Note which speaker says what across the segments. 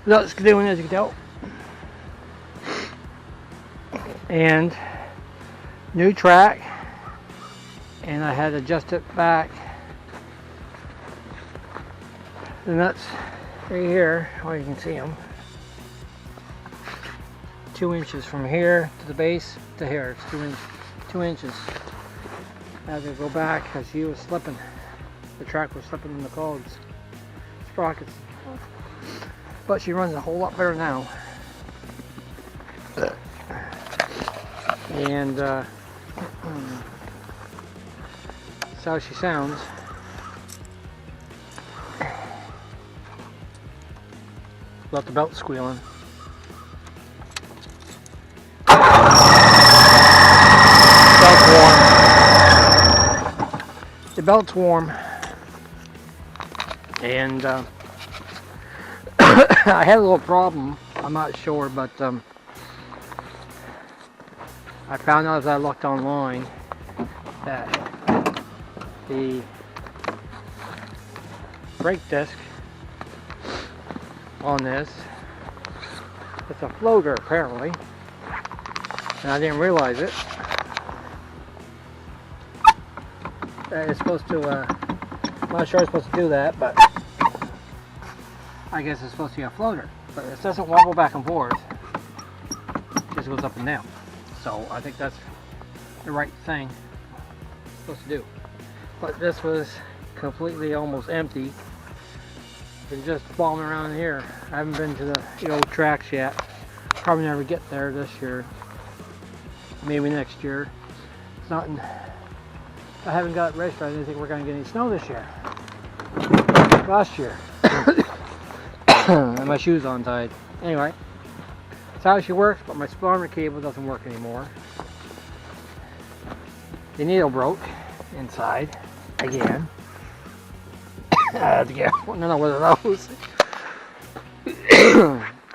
Speaker 1: That's doing, as you can tell. And new track, and I had to adjust it back. The nuts right here, well, you can see them, 2 inches from here to the base to here. It's 2 inches. I had to go back because she was slipping. The track was slipping in the cogs, sprockets. But she runs a whole lot better now. And that's how she sounds. Without the belt squealing. Belt's warm. The belt's warm. And I had a little problem. I'm not sure, but I found out as I looked online that the brake disc on this, it's a floater apparently, and I didn't realize it. It's supposed to, I'm not sure it's supposed to do that, but I guess it's supposed to be a floater. But it doesn't wobble back and forth, it just goes up and down. So I think that's the right thing it's supposed to do. But this was completely almost empty. Been just bombing around here. I haven't been to the old tracks yet. Probably never get there this year. Maybe next year. It's not in, I haven't got it registered. I didn't think we're going to get any snow this year. Last year. And my shoes untied. Anyway, that's how she works, but my spoiler cable doesn't work anymore. The needle broke inside again. I had to get another one of those.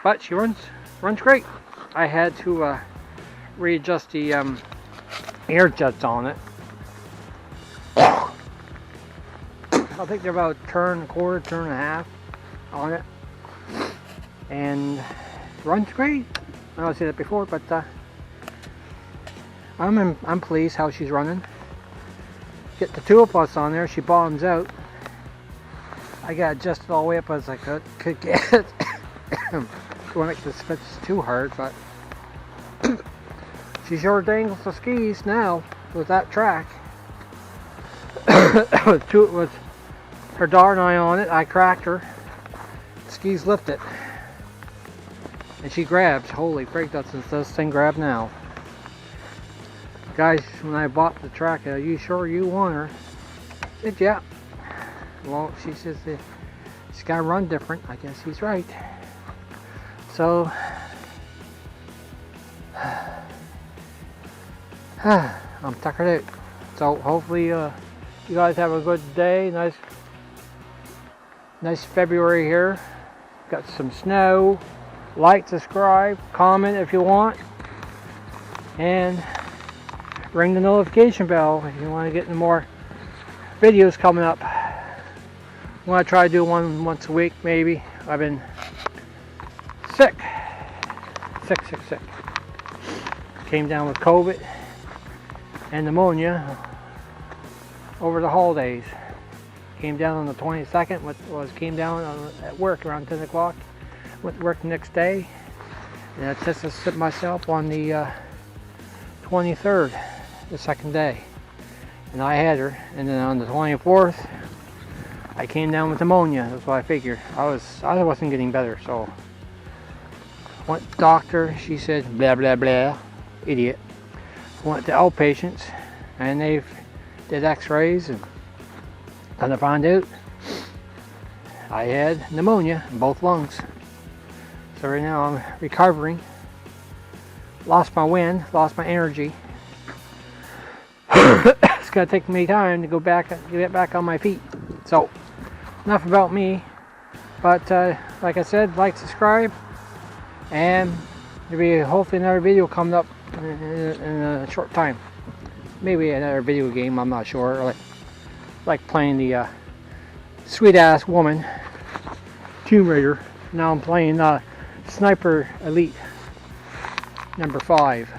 Speaker 1: But she runs great. I had to readjust the air jets on it. I think they're about a turn, a quarter, turn and a half on it, and runs great. I know I said that before, but I'm pleased how she's running. Get the 2 of us on there, she bottoms out. I got adjusted all the way up as I could get it. Don't make this fit too hard, but she sure dangles the skis now with that track. With her daughter and I on it, I cracked her. The skis lift it, and she grabs. Holy freak, does this thing grab now? Guys, when I bought the track, are you sure you want her? I said, yeah. Well, she says she's got to run different. I guess he's right. So, I'm tuckered out. So hopefully you guys have a good day. Nice February here. Got some snow. Like, subscribe, comment if you want, and ring the notification bell if you want to get more videos coming up. I'm going to try to do one once a week, maybe. I've been sick. Came down with COVID and pneumonia over the holidays. Came down on the 22nd, came down at work around 10 o'clock. Went to work the next day, and I tested myself on the 23rd, the second day. And I had her, and then on the 24th, I came down with pneumonia. That's what I figured. I wasn't getting better, so went to the doctor. She said blah blah blah, idiot. Went to outpatients, and they did X-rays, and I found out I had pneumonia in both lungs. So right now I'm recovering. Lost my wind, lost my energy. It's gonna take me time to get back on my feet. So enough about me, but like I said, like, subscribe, and there'll be hopefully another video coming up in a short time. Maybe another video game, I'm not sure. Like playing the sweet ass woman Tomb Raider. Now I'm playing Sniper Elite number 5.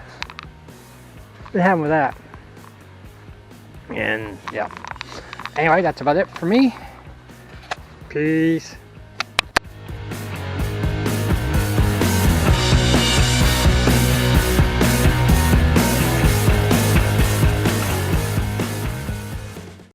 Speaker 1: Been having with that. And yeah. Anyway, that's about it for me. Peace.